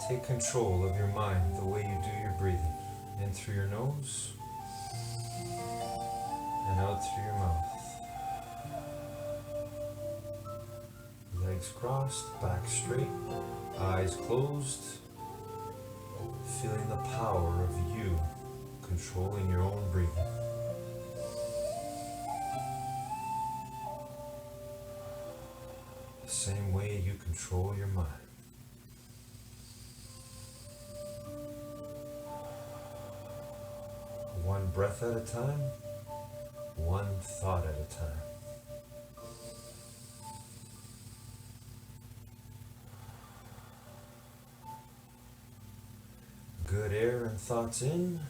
Take control of your mind the way you do your breathing. In through your nose and out through your mouth. Legs crossed, back straight, eyes closed. Feeling the power of you controlling your own breathing. The same way you control your mind. One breath at a time, one thought at a time. Good air and thoughts in,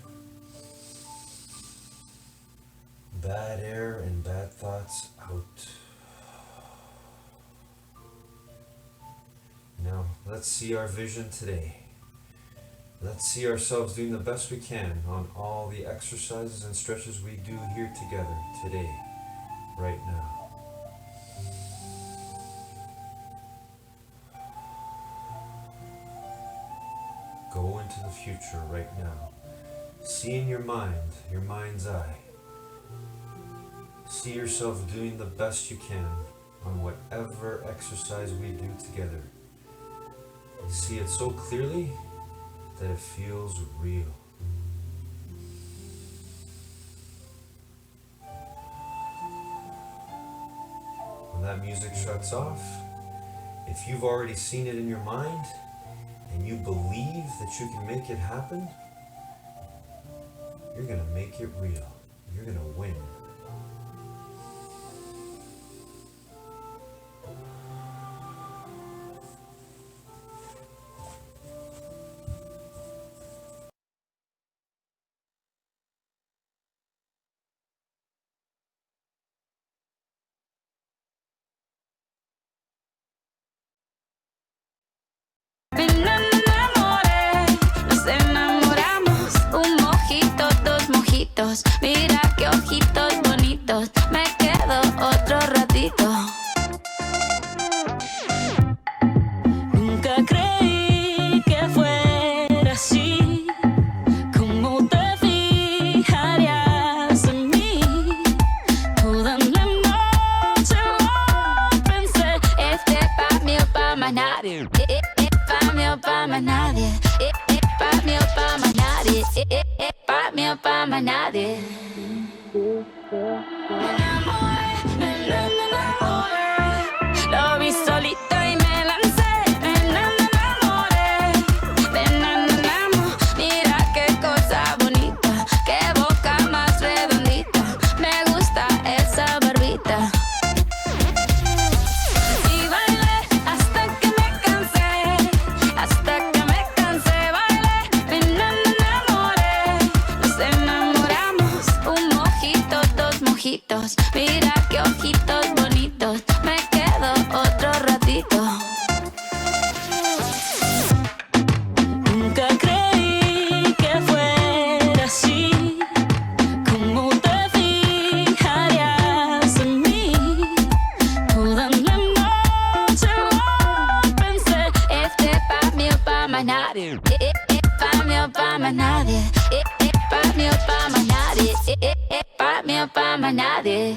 bad air and bad thoughts out. Now, let's see our vision today. Let's see ourselves doing the best we can on all the exercises and stretches we do here together today, right now. Go into the future right now. See in your mind, your mind's eye. See yourself doing the best you can on whatever exercise we do together. See it so clearly that it feels real. When that music shuts off, if you've already seen it in your mind and you believe that you can make it happen, you're gonna make it real. You're gonna win. Mira qué ojitos bonitos, me quedo otro ratito. Nunca creí que fuera así, cómo te fijarías en mí. Toda la noche lo pensé, pa' mí o pa' más nadie, pa' mí o pa' más nadie, pa' mí o pa' más nadie, pa' mí o pa' más nadie. Me enamoré, lo vi solito y me lancé. Me enamoré, mira qué cosa bonita, qué boca más redondita, me gusta esa barbita. Y bailé hasta que me cansé, bailé. Me enamoré, nos enamoramos, un mojito, dos mojitos, mira qué ojitos bonitos, me quedo otro ratito. Nunca creí que fuera así, cómo te fijarías en mí. Toda la noche lo pensé, pa' mí o pa' más nadie, pa' mí o pa' más nadie, pa' mí o pa' más nadie, pa' mí o pa' más nadie.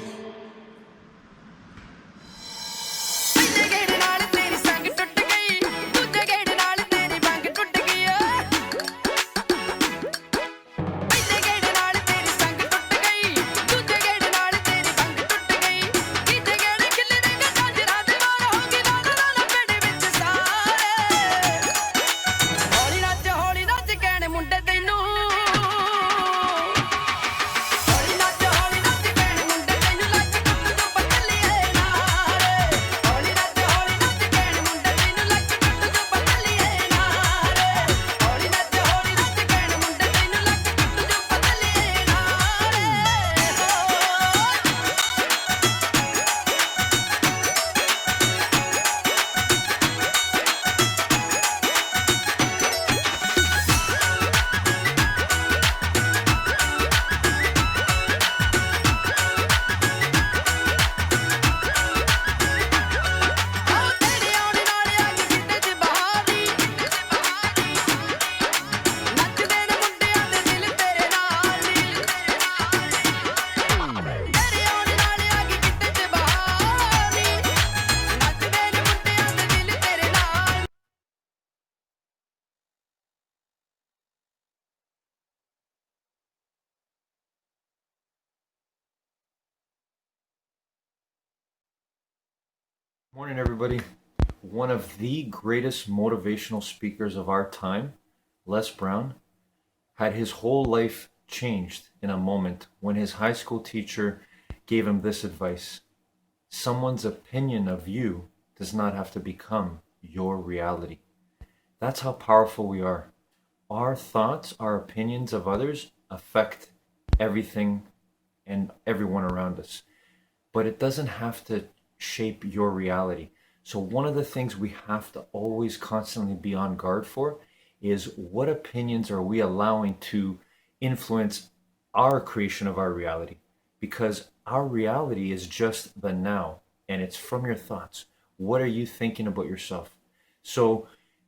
Like Morning, everybody. One of the greatest motivational speakers of our time, Les Brown, had his whole life changed in a moment when his high school teacher gave him this advice: someone's opinion of you does not have to become your reality. That's how powerful we are. Our thoughts, our opinions of others affect everything and everyone around us, but it doesn't have to shape your reality. So one of the things we have to always constantly be on guard for is what opinions are we allowing to influence our creation of our reality? Because our reality is just the now, and it's from your thoughts. What are you thinking about yourself? So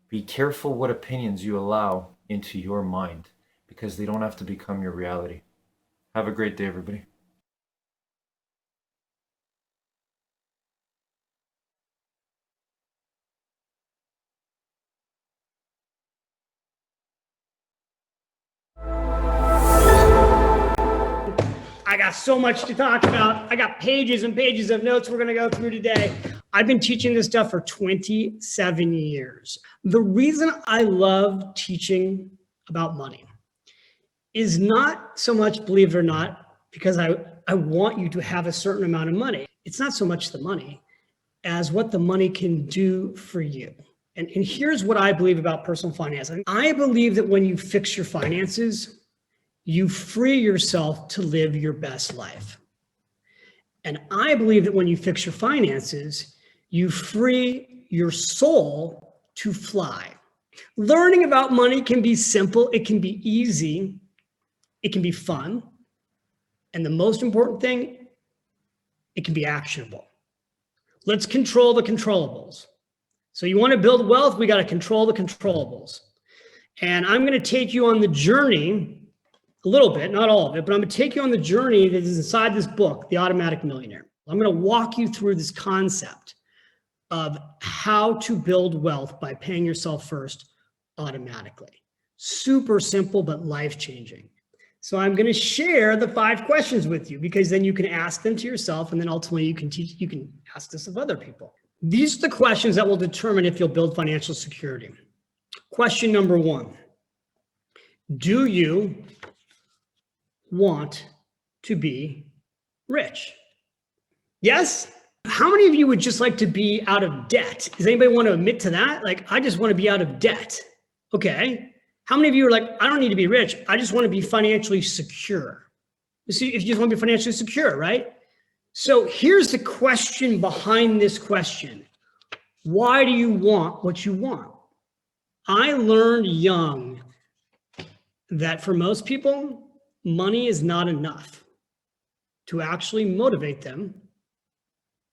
be careful what opinions you allow into your mind, because they don't have to become your reality. Have a great day, everybody. I got so much to talk about. I got pages and pages of notes we're going to go through today. I've been teaching this stuff for 27 years. The reason I love teaching about money is not so much, believe it or not, because I want you to have a certain amount of money. It's not so much the money as what the money can do for you. And here's what I believe about personal finance. I believe that when you fix your finances, you free yourself to live your best life. And I believe that when you fix your finances, you free your soul to fly. Learning about money can be simple, it can be easy, it can be fun. And the most important thing, it can be actionable. Let's control the controllables. So you want to build wealth, we got to control the controllables. And I'm going to take you on the journey a little bit, not all of it, but I'm going to take you on the journey that is inside this book, The Automatic Millionaire. I'm going to walk you through this concept of how to build wealth by paying yourself first automatically. Super simple, but life-changing. So I'm going to share the 5 questions with you, because then you can ask them to yourself, and then ultimately you can ask this of other people. These are the questions that will determine if you'll build financial security. Question number 1. Do you want to be rich? Yes? How many of you would just like to be out of debt? Does anybody want to admit to that? Like, I just want to be out of debt. Okay. How many of you are like, I don't need to be rich. I just want to be financially secure. You see, if you just want to be financially secure, right? So here's the question behind this question. Why do you want what you want? I learned young that for most people, money is not enough to actually motivate them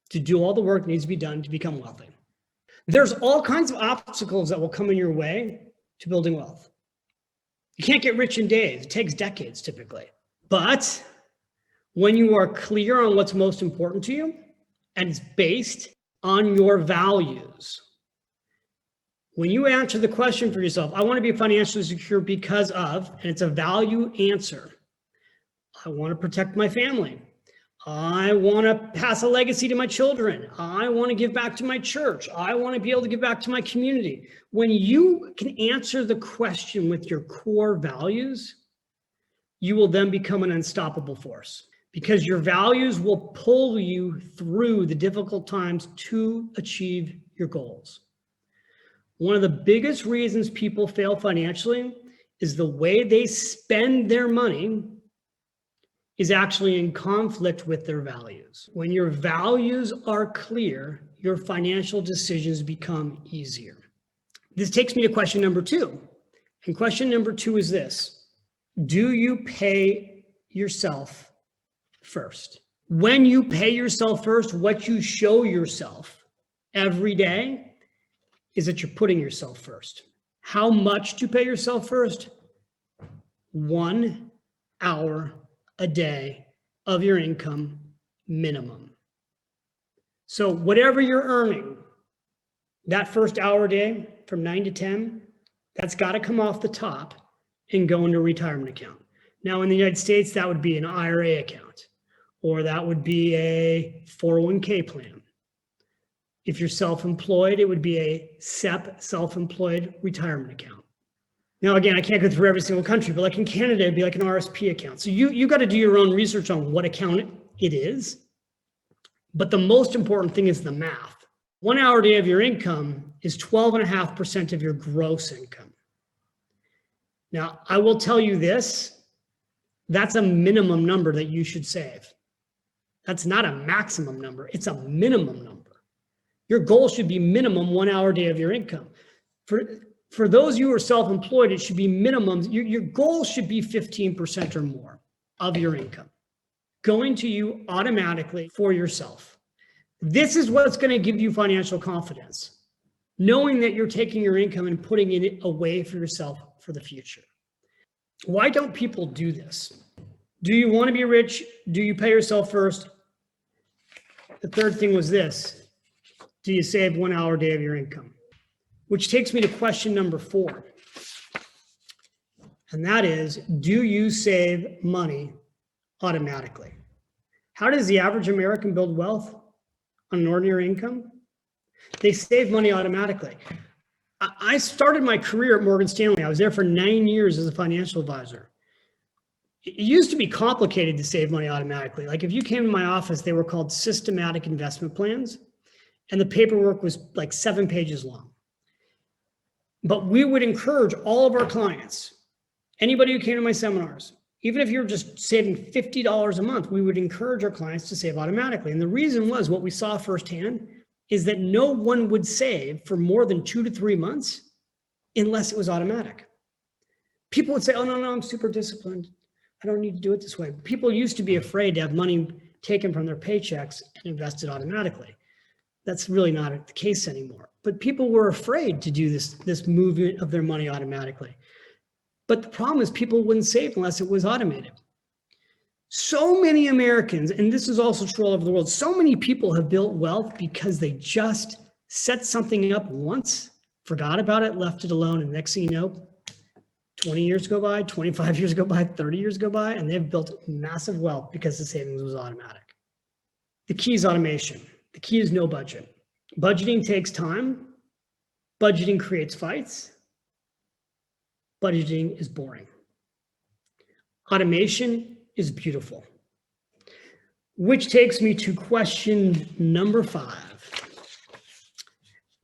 to do all the work that needs to be done to become wealthy. There's all kinds of obstacles that will come in your way to building wealth. You can't get rich in days. It takes decades typically. But when you are clear on what's most important to you and it's based on your values, when you answer the question for yourself, I want to be financially secure because of, and it's a value answer. I want to protect my family. I want to pass a legacy to my children. I want to give back to my church. I want to be able to give back to my community. When you can answer the question with your core values, you will then become an unstoppable force, because your values will pull you through the difficult times to achieve your goals. One of the biggest reasons people fail financially is the way they spend their money is actually in conflict with their values. When your values are clear, your financial decisions become easier. This takes me to question number 2. And question number 2 is this: do you pay yourself first? When you pay yourself first, what you show yourself every day is that you're putting yourself first. How much to pay yourself first? 1 hour a day of your income minimum. So whatever you're earning, that first hour a day from 9 to 10, that's got to come off the top and go into a retirement account. Now in the United States, that would be an IRA account, or that would be a 401k plan. If you're self-employed, it would be a SEP, self-employed retirement account. Now, again, I can't go through every single country, but like in Canada, it'd be like an RSP account. So you got to do your own research on what account it is. But the most important thing is the math. 1 hour a day of your income is 12.5% of your gross income. Now, I will tell you this, that's a minimum number that you should save. That's not a maximum number, it's a minimum number. Your goal should be minimum 1 hour a day of your income. For those of you who are self-employed, it should be minimum, your goal should be 15% or more of your income going to you automatically for yourself. This is what's going to give you financial confidence, knowing that you're taking your income and putting it away for yourself for the future. Why don't people do this? Do you want to be rich? Do you pay yourself first? The third thing was this. Do you save 1 hour a day of your income? Which takes me to question number 4. And that is, do you save money automatically? How does the average American build wealth on an ordinary income? They save money automatically. I started my career at Morgan Stanley. I was there for 9 years as a financial advisor. It used to be complicated to save money automatically. Like if you came to my office, they were called systematic investment plans, and the paperwork was like 7 pages long. But we would encourage all of our clients, anybody who came to my seminars, even if you're just saving $50 a month, we would encourage our clients to save automatically. And the reason was what we saw firsthand is that no one would save for more than 2 to 3 months unless it was automatic. People would say, oh, no, I'm super disciplined. I don't need to do it this way. People used to be afraid to have money taken from their paychecks and invested automatically. That's really not the case anymore. But people were afraid to do this movement of their money automatically. But the problem is people wouldn't save unless it was automated. So many Americans, and this is also true all over the world, so many people have built wealth because they just set something up once, forgot about it, left it alone, and next thing you know, 20 years go by, 25 years go by, 30 years go by, and they've built massive wealth because the savings was automatic. The key is automation. The key is no budget. Budgeting takes time. Budgeting creates fights. Budgeting is boring. Automation is beautiful. Which takes me to question number 5.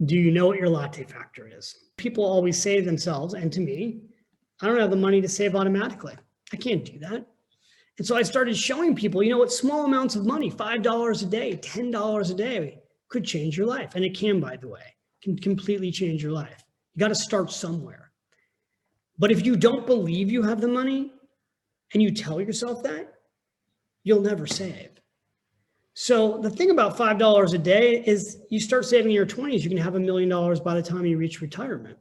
Do you know what your latte factor is? People always say to themselves, and to me, I don't have the money to save automatically. I can't do that. And so I started showing people, you know what, small amounts of money, $5 a day, $10 a day could change your life. And it can, by the way, can completely change your life. You got to start somewhere. But if you don't believe you have the money and you tell yourself that, you'll never save. So the thing about $5 a day is you start saving in your 20s, you can have $1 million by the time you reach retirement.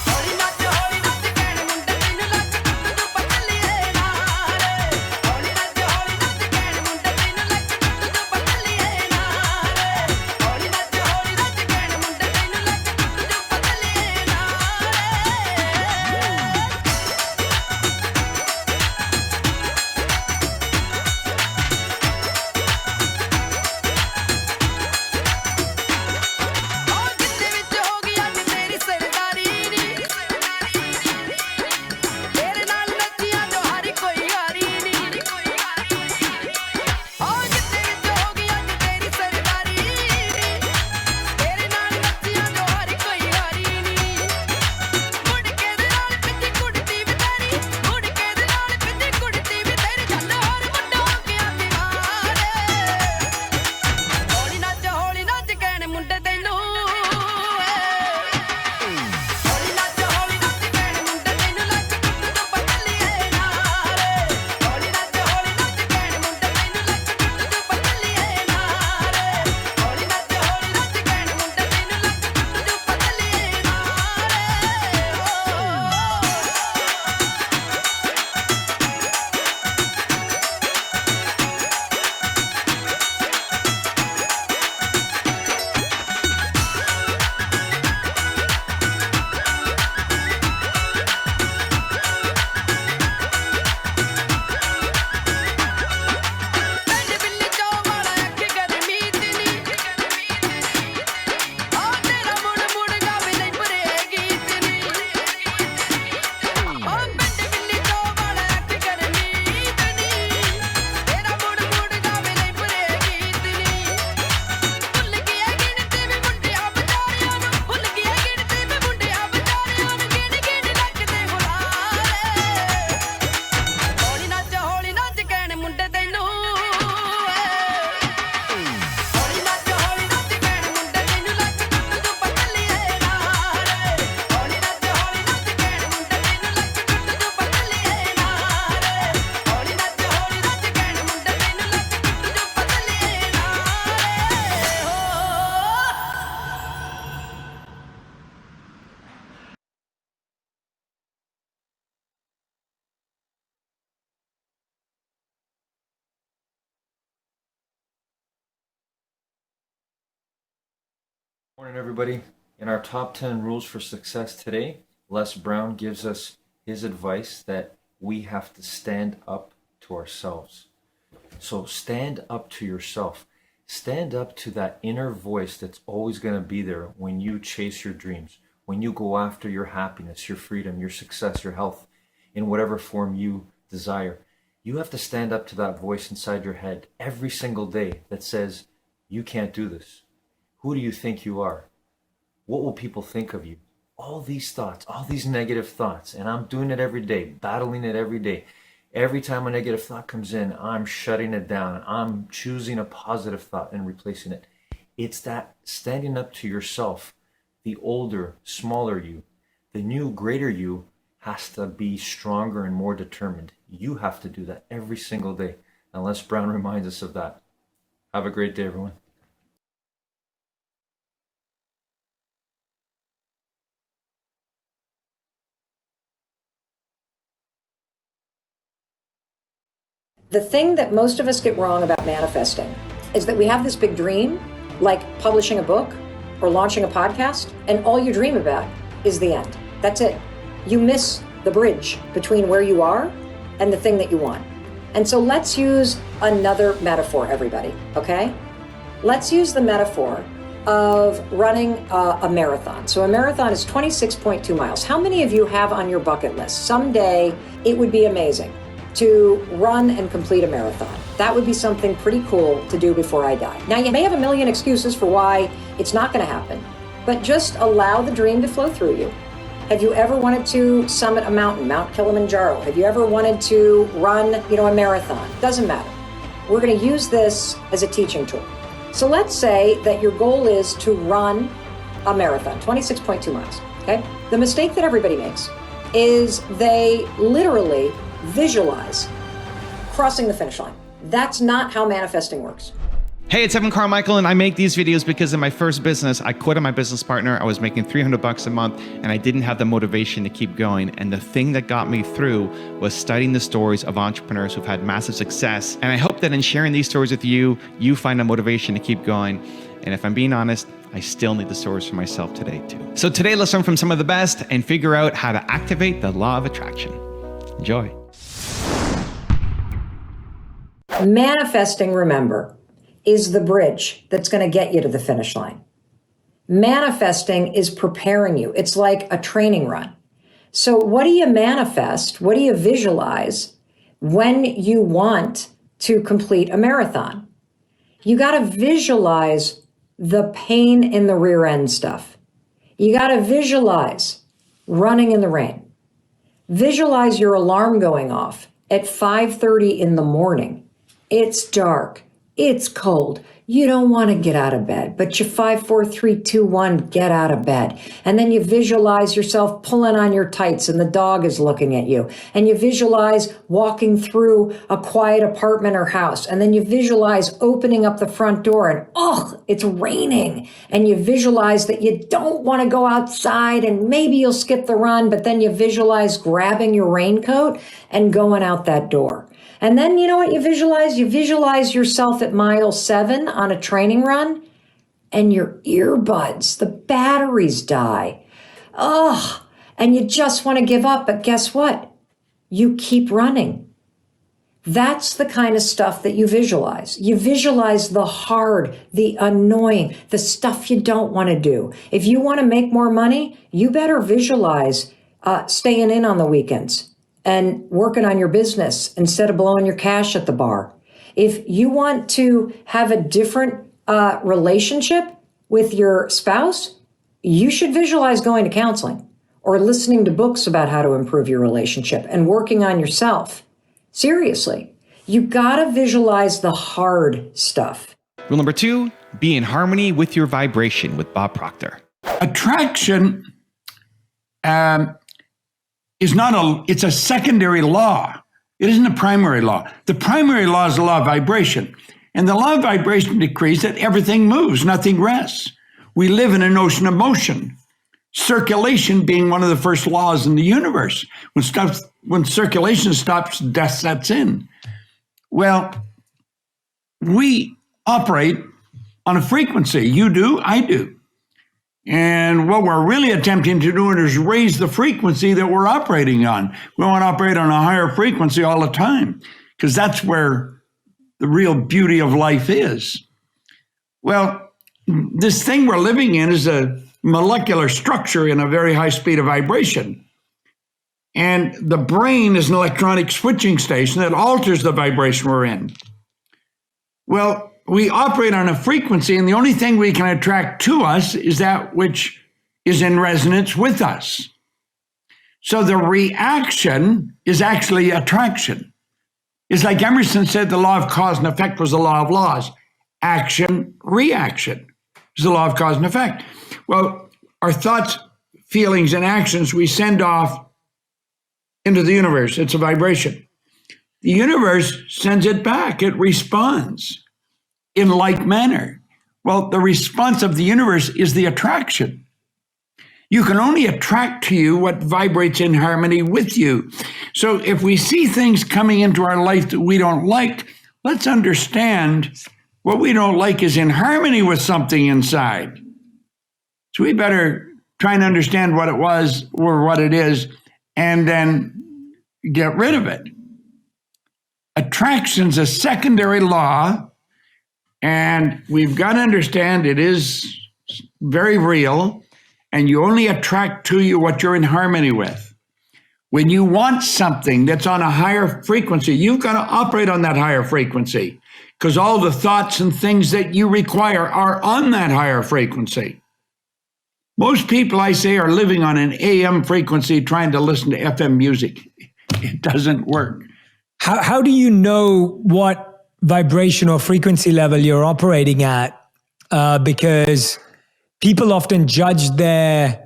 ਹੌਲੀ ਨੱਚ Morning, everybody. In our top 10 rules for success today, Les Brown gives us his advice that we have to stand up to ourselves. So stand up to yourself. Stand up to that inner voice that's always going to be there when you chase your dreams, when you go after your happiness, your freedom, your success, your health, in whatever form you desire. You have to stand up to that voice inside your head every single day that says, you can't do this. Who do you think you are? What will people think of you? All these thoughts, all these negative thoughts, and I'm doing it every day, battling it every day. Every time a negative thought comes in, I'm shutting it down. I'm choosing a positive thought and replacing it. It's that standing up to yourself, the older, smaller you, the new, greater you has to be stronger and more determined. You have to do that every single day. And Les Brown reminds us of that. Have a great day, everyone. The thing that most of us get wrong about manifesting is that we have this big dream, like publishing a book or launching a podcast, and all you dream about is the end. That's it. You miss the bridge between where you are and the thing that you want. And so let's use another metaphor, everybody, okay? Let's use the metaphor of running a marathon. So a marathon is 26.2 miles. How many of you have on your bucket list, someday it would be amazing to run and complete a marathon? That would be something pretty cool to do before I die. Now, you may have a million excuses for why it's not going to happen, but just allow the dream to flow through you. Have you ever wanted to summit a mountain, Mount Kilimanjaro? Have you ever wanted to run, a marathon? Doesn't matter. We're going to use this as a teaching tool. So let's say that your goal is to run a marathon, 26.2 miles, okay? The mistake that everybody makes is they literally visualize crossing the finish line. That's not how manifesting works. Hey, it's Evan Carmichael, and I make these videos because in my first business, I quit on my business partner. I was making $300 a month, and I didn't have the motivation to keep going. And the thing that got me through was studying the stories of entrepreneurs who've had massive success. And I hope that in sharing these stories with you, you find a motivation to keep going. And if I'm being honest, I still need the stories for myself today too. So today, let's learn from some of the best and figure out how to activate the law of attraction. Enjoy. Manifesting, remember, is the bridge that's going to get you to the finish line. Manifesting is preparing you. It's like a training run. So what do you manifest? What do you visualize when you want to complete a marathon? You got to visualize the pain in the rear end stuff. You got to visualize running in the rain. Visualize your alarm going off at 5:30 in the morning. It's dark. It's cold. You don't want to get out of bed, but you 5, 4, 3, 2, 1, get out of bed. And then you visualize yourself pulling on your tights and the dog is looking at you. And you visualize walking through a quiet apartment or house. And then you visualize opening up the front door and, it's raining. And you visualize that you don't want to go outside and maybe you'll skip the run, but then you visualize grabbing your raincoat and going out that door. And then you know what you visualize? You visualize yourself at mile 7 on a training run and your earbuds, the batteries die. And you just want to give up. But guess what? You keep running. That's the kind of stuff that you visualize. You visualize the hard, the annoying, the stuff you don't want to do. If you want to make more money, you better visualize staying in on the weekends and working on your business instead of blowing your cash at the bar. If you want to have a different relationship with your spouse, you should visualize going to counseling or listening to books about how to improve your relationship and working on yourself. Seriously, you gotta visualize the hard stuff. Rule number 2, be in harmony with your vibration with Bob Proctor. Attraction it's a secondary law. It isn't a primary law. The primary law is the law of vibration. And the law of vibration decrees that everything moves, nothing rests. We live in an ocean of motion. Circulation being one of the first laws in the universe. When circulation stops, death sets in. Well, we operate on a frequency. You do, I do. And what we're really attempting to do is raise the frequency that we're operating on. We want to operate on a higher frequency all the time, because that's where the real beauty of life is. Well, this thing we're living in is a molecular structure in a very high speed of vibration. And the brain is an electronic switching station that alters the vibration we're in. Well, we operate on a frequency, and the only thing we can attract to us is that which is in resonance with us. So the reaction is actually attraction. It's like Emerson said, the law of cause and effect was the law of laws. Action, reaction is the law of cause and effect. Well, our thoughts, feelings, and actions we send off into the universe. It's a vibration. The universe sends it back. It responds in like manner. Well, the response of the universe is the attraction. You can only attract to you what vibrates in harmony with you. So if we see things coming into our life that we don't like, let's understand what we don't like is in harmony with something inside. So we better try and understand what it was or what it is, and then get rid of it. Attraction's a secondary law, and we've got to understand it is very real, and you only attract to you what you're in harmony with. When you want something that's on a higher frequency, you've got to operate on that higher frequency, because all the thoughts and things that you require are on that higher frequency. Most people, I say, are living on an AM frequency trying to listen to FM music. It doesn't work. How do you know what vibration or frequency level you're operating at? Because people often judge their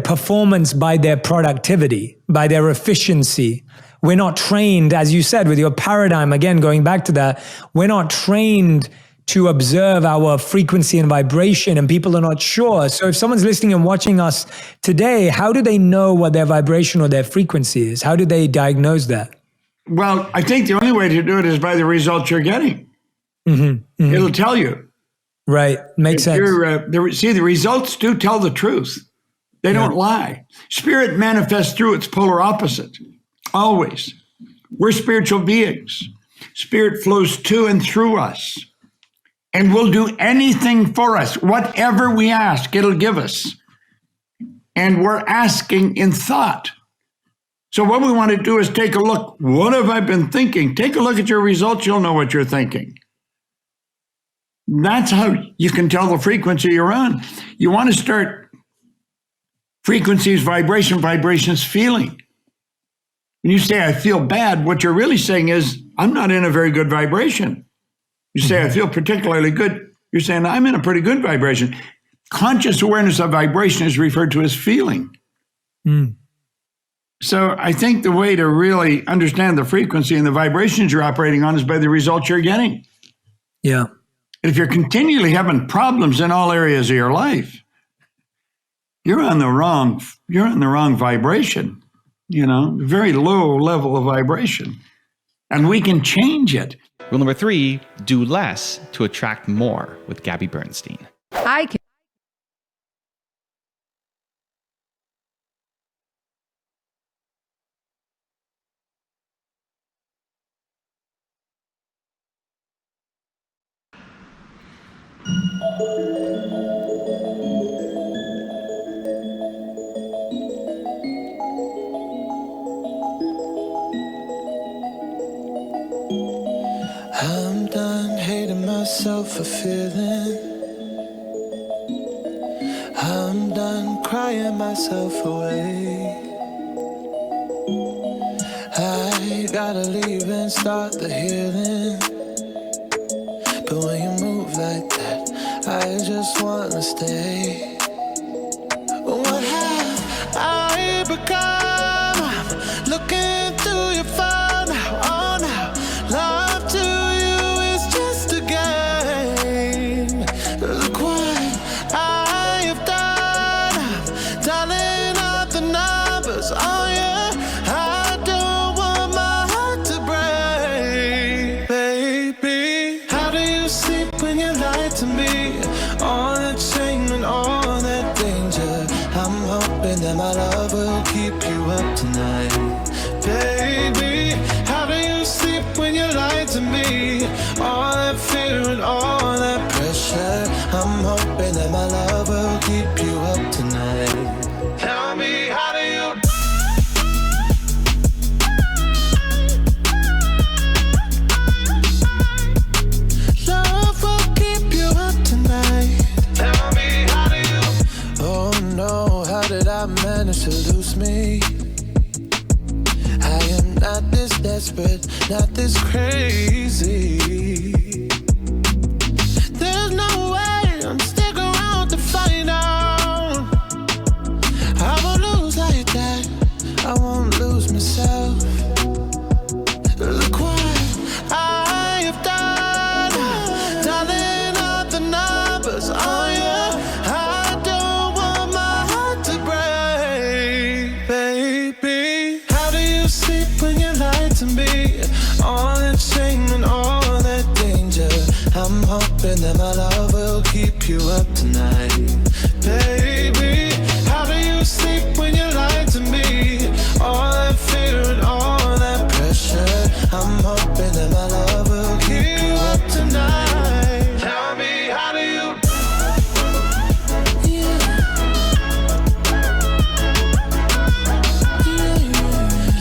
performance by their productivity, by their efficiency. We're not trained, as you said, with your paradigm, again, going back to that, we're not trained to observe our frequency and vibration, and people are not sure. So if someone's listening and watching us today, how do they know what their vibration or their frequency is? How do they diagnose that? Well, I think the only way to do it is by the results you're getting. Mm-hmm, mm-hmm. It'll tell you. Right, makes sense. See, the results do tell the truth. They don't lie. Spirit manifests through its polar opposite, always. We're spiritual beings. Spirit flows to and through us, and will do anything for us. Whatever we ask, it'll give us. And we're asking in thought. So what we want to do is take a look. What have I been thinking? Take a look at your results. You'll know what you're thinking. That's how you can tell the frequency you're on. You want to start frequencies, vibrations, feeling. When you say, I feel bad, what you're really saying is, I'm not in a very good vibration. You say, I feel particularly good. You're saying, I'm in a pretty good vibration. Conscious awareness of vibration is referred to as feeling. Mm. So I think the way to really understand the frequency and the vibrations you're operating on is by the results you're getting. Yeah. If you're continually having problems in all areas of your life, you're on the wrong vibration, very low level of vibration. And we can change it. Rule number 3, do less to attract more with Gabby Bernstein. I can. I'm done hating myself for feeling. I'm done crying myself away. I gotta leave and start the healing. But when you move like that, I just wanna stay. What have I become? I'm looking through your phone now, oh now. Love to you is just a game. Look what I have done. I'm dialing up the numbers, oh yeah. I don't want my heart to break, baby. How do you sleep when you lie to me? On a chain and keep you up tonight. Baby, how do you sleep when you lie to me? All that fear and all that pressure, I'm hoping that my love will keep you up tonight. Tell me, how do you? Love will keep you up tonight. Tell me, how do you? Oh no, how did I manage to lose me? I am not this desperate, not this crazy. There's no way I'm sticking around to find out. I won't lose like that, I won't lose myself. Look what I have done, dialing up the numbers on you. I don't want my heart to break, baby. How do you sleep when you lie to me? All that shame and all that danger, I'm hoping that my love will keep you up tonight. Baby, how do you sleep when you lie to me? All that fear and all that pressure, I'm hoping that my love will keep you up tonight. Tell me, how do you?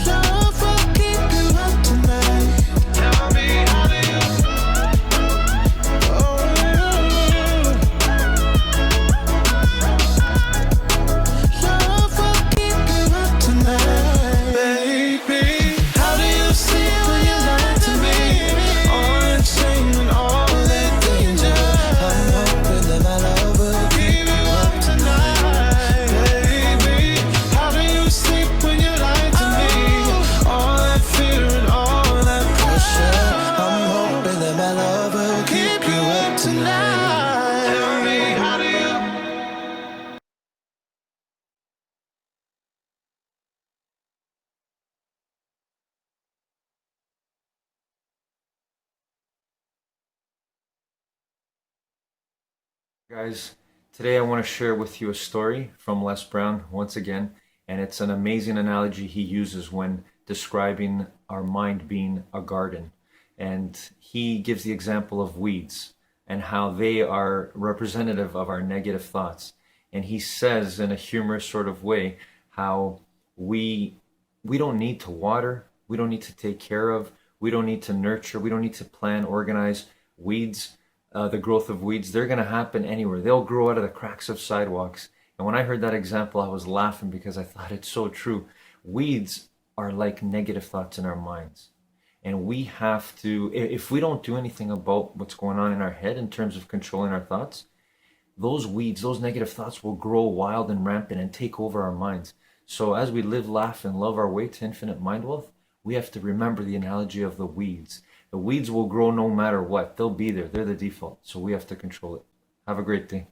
Love will keep you up tonight. Tell me, how do you? Oh, love will keep you up tonight. Baby, how do you sleep when you lie to me? All that shame and all that danger, I'm hoping that my love will keep you up tonight. Baby, how do you sleep when you lie to me? All that fear and all that pressure, I'm hoping that my love will keep you up tonight. Tell me, how do you? Guys, today I want to share with you a story from Les Brown once again, and it's an amazing analogy he uses when describing our mind being a garden. And he gives the example of weeds and how they are representative of our negative thoughts. And he says in a humorous sort of way how we don't need to water, we don't need to take care of, we don't need to nurture, we don't need to plan, organize weeds. The growth of weeds, they're going to happen anywhere. They'll grow out of the cracks of sidewalks. And when I heard that example, I was laughing because I thought it's so true. Weeds are like negative thoughts in our minds. And we have to, if we don't do anything about what's going on in our head in terms of controlling our thoughts, those weeds, those negative thoughts will grow wild and rampant and take over our minds. So as we live, laugh, and love our way to infinite mind wealth, we have to remember the analogy of the weeds. The weeds will grow no matter what. They'll be there. They're the default. So we have to control it. Have a great day.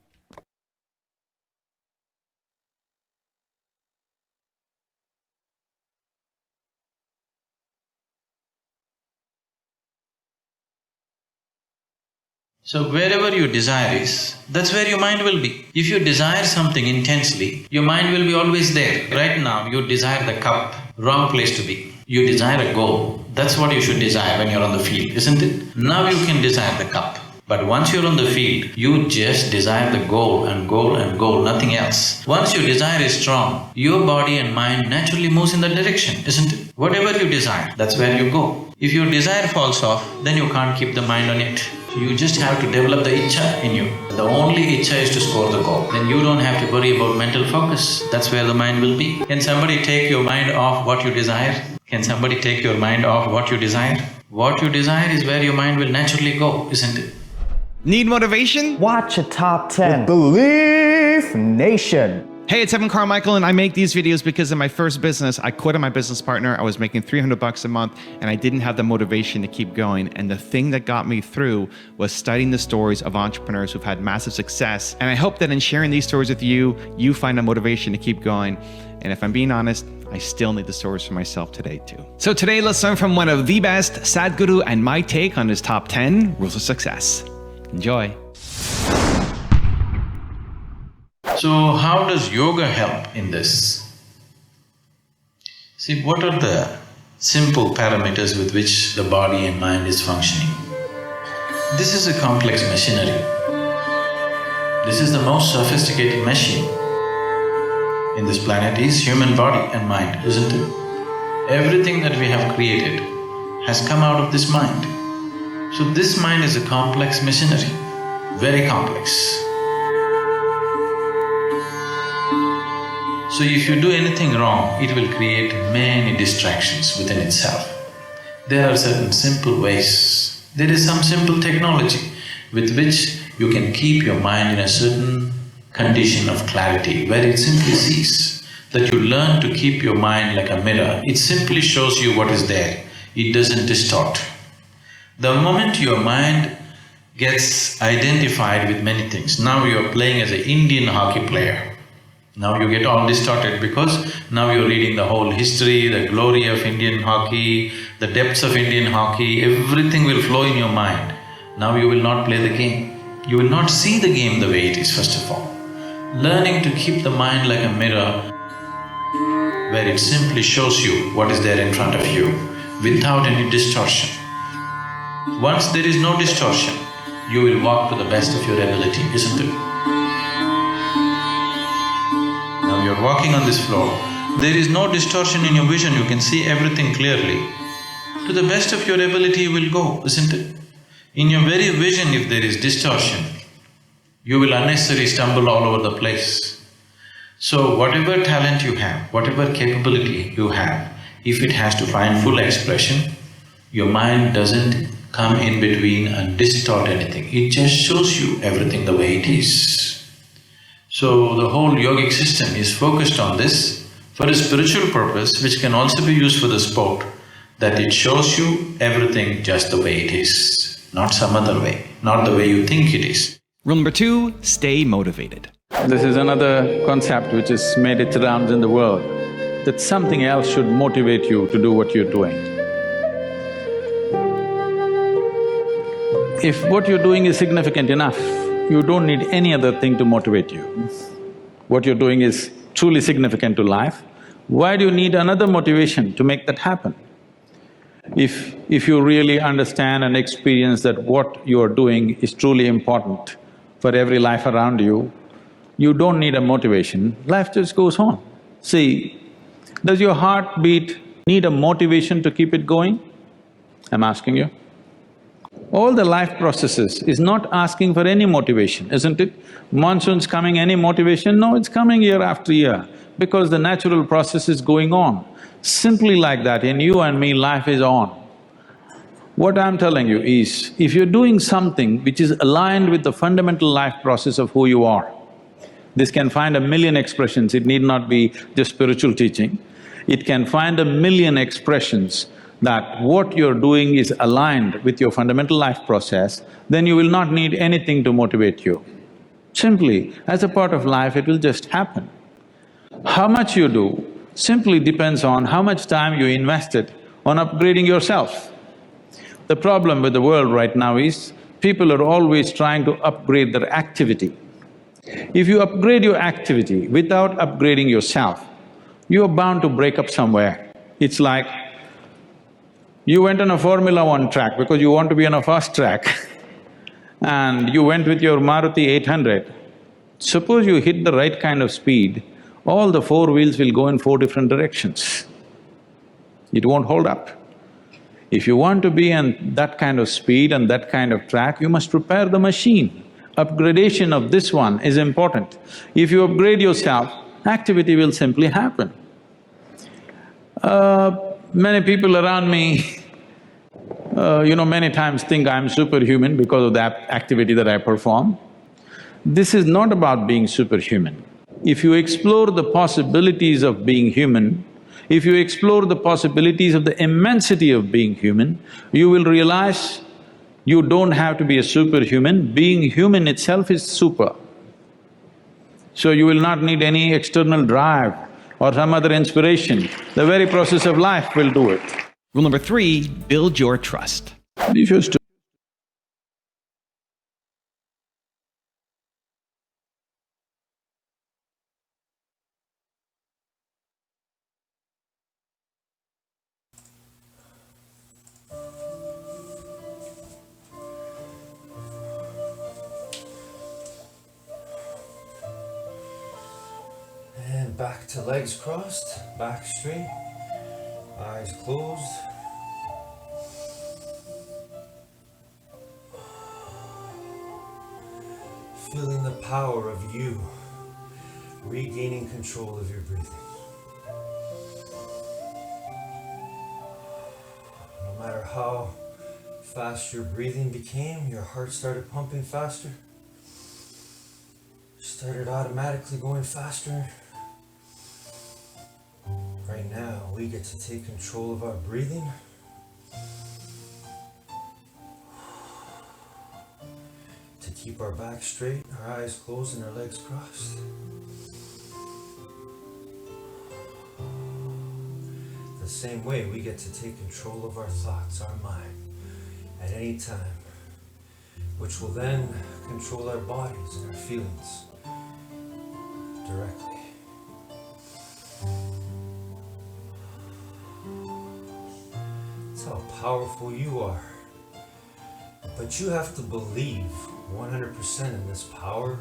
So wherever your desire is, that's where your mind will be. If you desire something intensely, your mind will be always there. Right now, you desire the cup, wrong place to be. You desire a goal, that's what you should desire when you're on the field, isn't it? Now you can desire the cup. But once you're on the field, you just desire the goal and goal and goal, nothing else. Once your desire is strong, your body and mind naturally moves in that direction, isn't it? Whatever you desire, that's where you go. If your desire falls off, then you can't keep the mind on it. You just have to develop the Ichha in you. The only Ichha is to score the goal. Then you don't have to worry about mental focus. That's where the mind will be. Can somebody take your mind off what you desire? Can somebody take your mind off what you desire? What you desire is where your mind will naturally go, isn't it? Need motivation? Watch a top 10 with Belief Nation. Hey, it's Evan Carmichael, and I make these videos because in my first business, I quit on my business partner. I was making $300 a month, and I didn't have the motivation to keep going. And the thing that got me through was studying the stories of entrepreneurs who've had massive success. And I hope that in sharing these stories with you, you find a motivation to keep going. And if I'm being honest, I still need the stories for myself today too. So today, let's learn from one of the best, Sadhguru, and my take on his top 10 rules of success. Enjoy. So how does yoga help in this? See, what are the simple parameters with which the body and mind is functioning? This is a complex machinery. This is the most sophisticated machine in this planet is human body and mind, isn't it? Everything that we have created has come out of this mind. So this mind is a complex machinery, very complex. So if you do anything wrong, it will create many distractions within itself. There are certain simple ways. There is some simple technology with which you can keep your mind in a certain condition of clarity where it simply sees, that you learn to keep your mind like a mirror. It simply shows you what is there, it doesn't distort. The moment your mind gets identified with many things, now you are playing as an Indian hockey player. Now you get all distorted because now you're reading the whole history, the glory of Indian hockey, the depths of Indian hockey, everything will flow in your mind. Now you will not play the game. You will not see the game the way it is, first of all. Learning to keep the mind like a mirror where it simply shows you what is there in front of you without any distortion. Once there is no distortion, you will walk to the best of your ability, isn't it? Now you're walking on this floor, there is no distortion in your vision, you can see everything clearly. To the best of your ability you will go, isn't it? In your very vision, if there is distortion, you will unnecessarily stumble all over the place. So whatever talent you have, whatever capability you have, if it has to find full expression, your mind doesn't come in between and distort anything, it just shows you everything the way it is. So the whole yogic system is focused on this for a spiritual purpose which can also be used for the sport, that it shows you everything just the way it is, not some other way, not the way you think it is. Rule number 2, stay motivated. This is another concept which has made its rounds in the world, that something else should motivate you to do what you're doing. If what you're doing is significant enough, you don't need any other thing to motivate you. What you're doing is truly significant to life, why do you need another motivation to make that happen? If you really understand and experience that what you are doing is truly important for every life around you, you don't need a motivation, life just goes on. See, does your heartbeat need a motivation to keep it going? I'm asking you. All the life processes is not asking for any motivation, isn't it? Monsoon's coming, any motivation? No, it's coming year after year, because the natural process is going on. Simply like that, in you and me, life is on. What I'm telling you is, if you're doing something which is aligned with the fundamental life process of who you are, this can find a million expressions, it need not be just spiritual teaching. It can find a million expressions that what you're doing is aligned with your fundamental life process, then you will not need anything to motivate you. Simply, as a part of life, it will just happen. How much you do simply depends on how much time you invested on upgrading yourself. The problem with the world right now is, people are always trying to upgrade their activity. If you upgrade your activity without upgrading yourself, you're bound to break up somewhere. It's like, you went on a Formula 1 track because you want to be on a fast track and you went with your Maruti 800. Suppose you hit the right kind of speed, all the four wheels will go in four different directions. It won't hold up. If you want to be on that kind of speed and that kind of track, you must repair the machine. Upgradation of this one is important. If you upgrade yourself, activity will simply happen. Many people around me, many times think I'm superhuman because of the activity that I perform. This is not about being superhuman. If you explore the possibilities of being human, if you explore the possibilities of the immensity of being human, you will realize you don't have to be a superhuman, being human itself is super. So you will not need any external drive or some other inspiration. The very process of life will do it. Rule number 3, build your trust. If you're And back to legs crossed, back straight, eyes closed. Feeling the power of you regaining control of your breathing. No matter how fast your breathing became, your heart started pumping faster. Started automatically going faster. Right now, we get to take control of our breathing. To keep our back straight, our eyes closed and our legs crossed. The same way, we get to take control of our thoughts, our mind, at any time, which will then control our bodies and our feelings directly. That's how powerful you are. But you have to believe 100% in this power,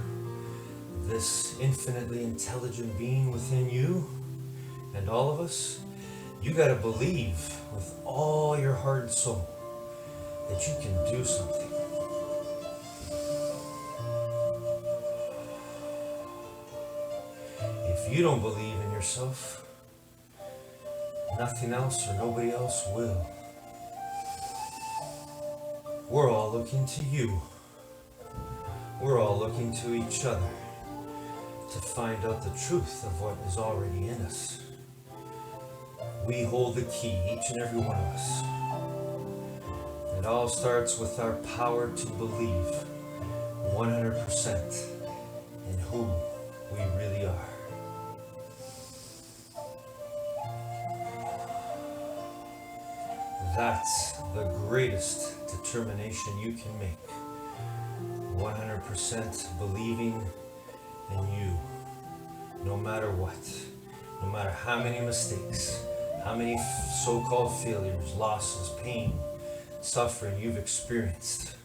this infinitely intelligent being within you and all of us. You gotta believe with all your heart and soul that you can do something. If you don't believe in yourself, nothing else or nobody else will. We're all looking to you. We're all looking to each other to find out the truth of what is already in us. We hold the key, each and every one of us. It all starts with our power to believe 100% in who we really are. That's the greatest determination you can make. 100% believing in you, no matter what, no matter how many mistakes, how many so-called failures, losses, pain, suffering you've experienced.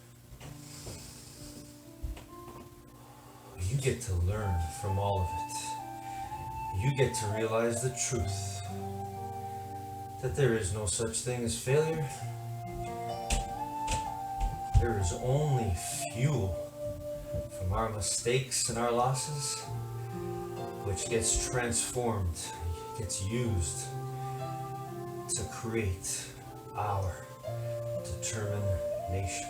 You get to learn from all of it. You get to realize the truth, that there is no such thing as failure. There is only fuel from our mistakes and our losses, which gets transformed, gets used to create our determination.